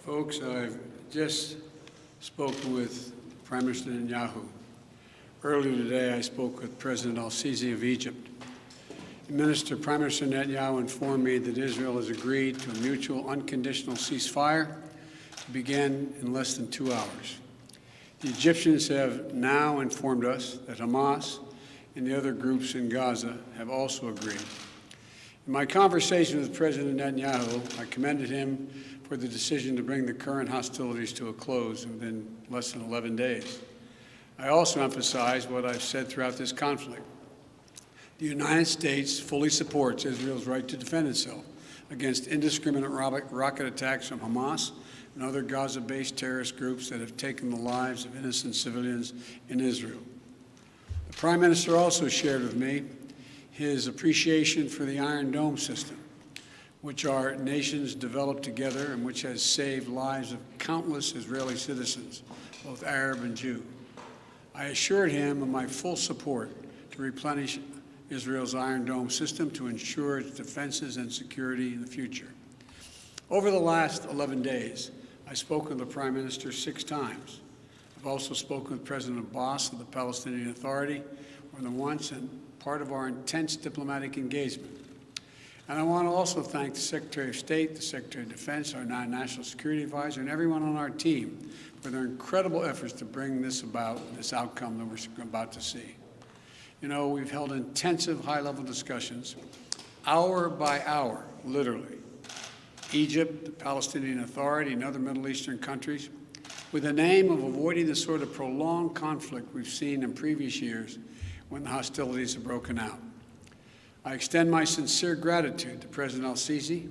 Folks, I've just spoken with Prime Minister Netanyahu. Earlier today, I spoke with President al-Sisi of Egypt. Prime Minister Netanyahu informed me that Israel has agreed to a mutual unconditional ceasefire to begin in less than 2 hours. The Egyptians have now informed us that Hamas and the other groups in Gaza have also agreed. In my conversation with President Netanyahu, I commended him for the decision to bring the current hostilities to a close within less than 11 days. I also emphasized what I've said throughout this conflict. The United States fully supports Israel's right to defend itself against indiscriminate rocket attacks from Hamas and other Gaza-based terrorist groups that have taken the lives of innocent civilians in Israel. The Prime Minister also shared with me his appreciation for the Iron Dome system, which our nations developed together and which has saved lives of countless Israeli citizens, both Arab and Jew. I assured him of my full support to replenish Israel's Iron Dome system to ensure its defenses and security in the future. Over the last 11 days, I've spoken with the Prime Minister 6 times. I've also spoken with President Abbas of the Palestinian Authority more than once, and part of our intense diplomatic engagement. And I want to also thank the Secretary of State, the Secretary of Defense, our National Security Advisor, and everyone on our team for their incredible efforts to bring this about, this outcome that we're about to see. You know, we've held intensive high-level discussions, hour by hour, literally. Egypt, the Palestinian Authority, and other Middle Eastern countries, with the aim of avoiding the sort of prolonged conflict we've seen in previous years when the hostilities have broken out. I extend my sincere gratitude to President al-Sisi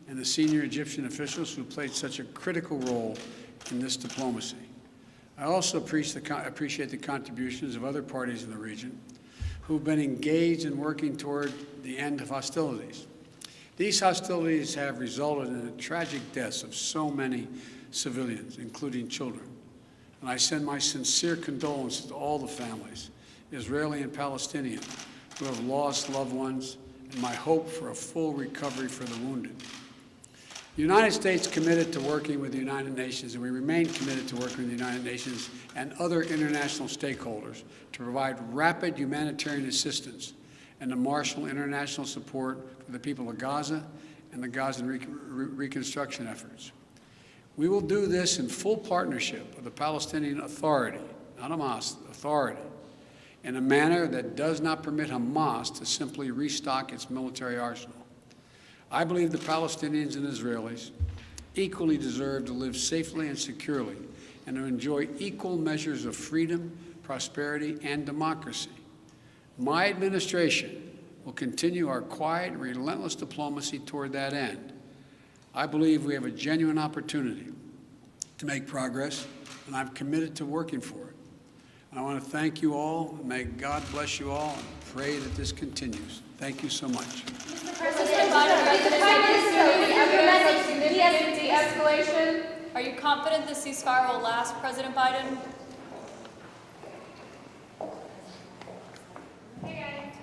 and the senior Egyptian officials who played such a critical role in this diplomacy. I also appreciate the contributions of other parties in the region who've been engaged in working toward the end of hostilities. These hostilities have resulted in the tragic deaths of so many civilians, including children. And I send my sincere condolences to all the families, Israeli and Palestinian, who have lost loved ones, and my hope for a full recovery for the wounded. The United States committed to working with the United Nations, and we remain committed to working with the United Nations and other international stakeholders to provide rapid humanitarian assistance and to marshal international support for the people of Gaza and the Gaza reconstruction efforts. We will do this in full partnership with the Palestinian Authority, not Hamas, Authority, in a manner that does not permit Hamas to simply restock its military arsenal. I believe the Palestinians and Israelis equally deserve to live safely and securely and to enjoy equal measures of freedom, prosperity, and democracy. My administration will continue our quiet and relentless diplomacy toward that end. I believe we have a genuine opportunity to make progress, and I'm committed to working for it. And I want to thank you all. May God bless you all, and pray that this continues. Thank you so much. Mr. President Biden, de-escalation. Are you confident the ceasefire will last, President Biden?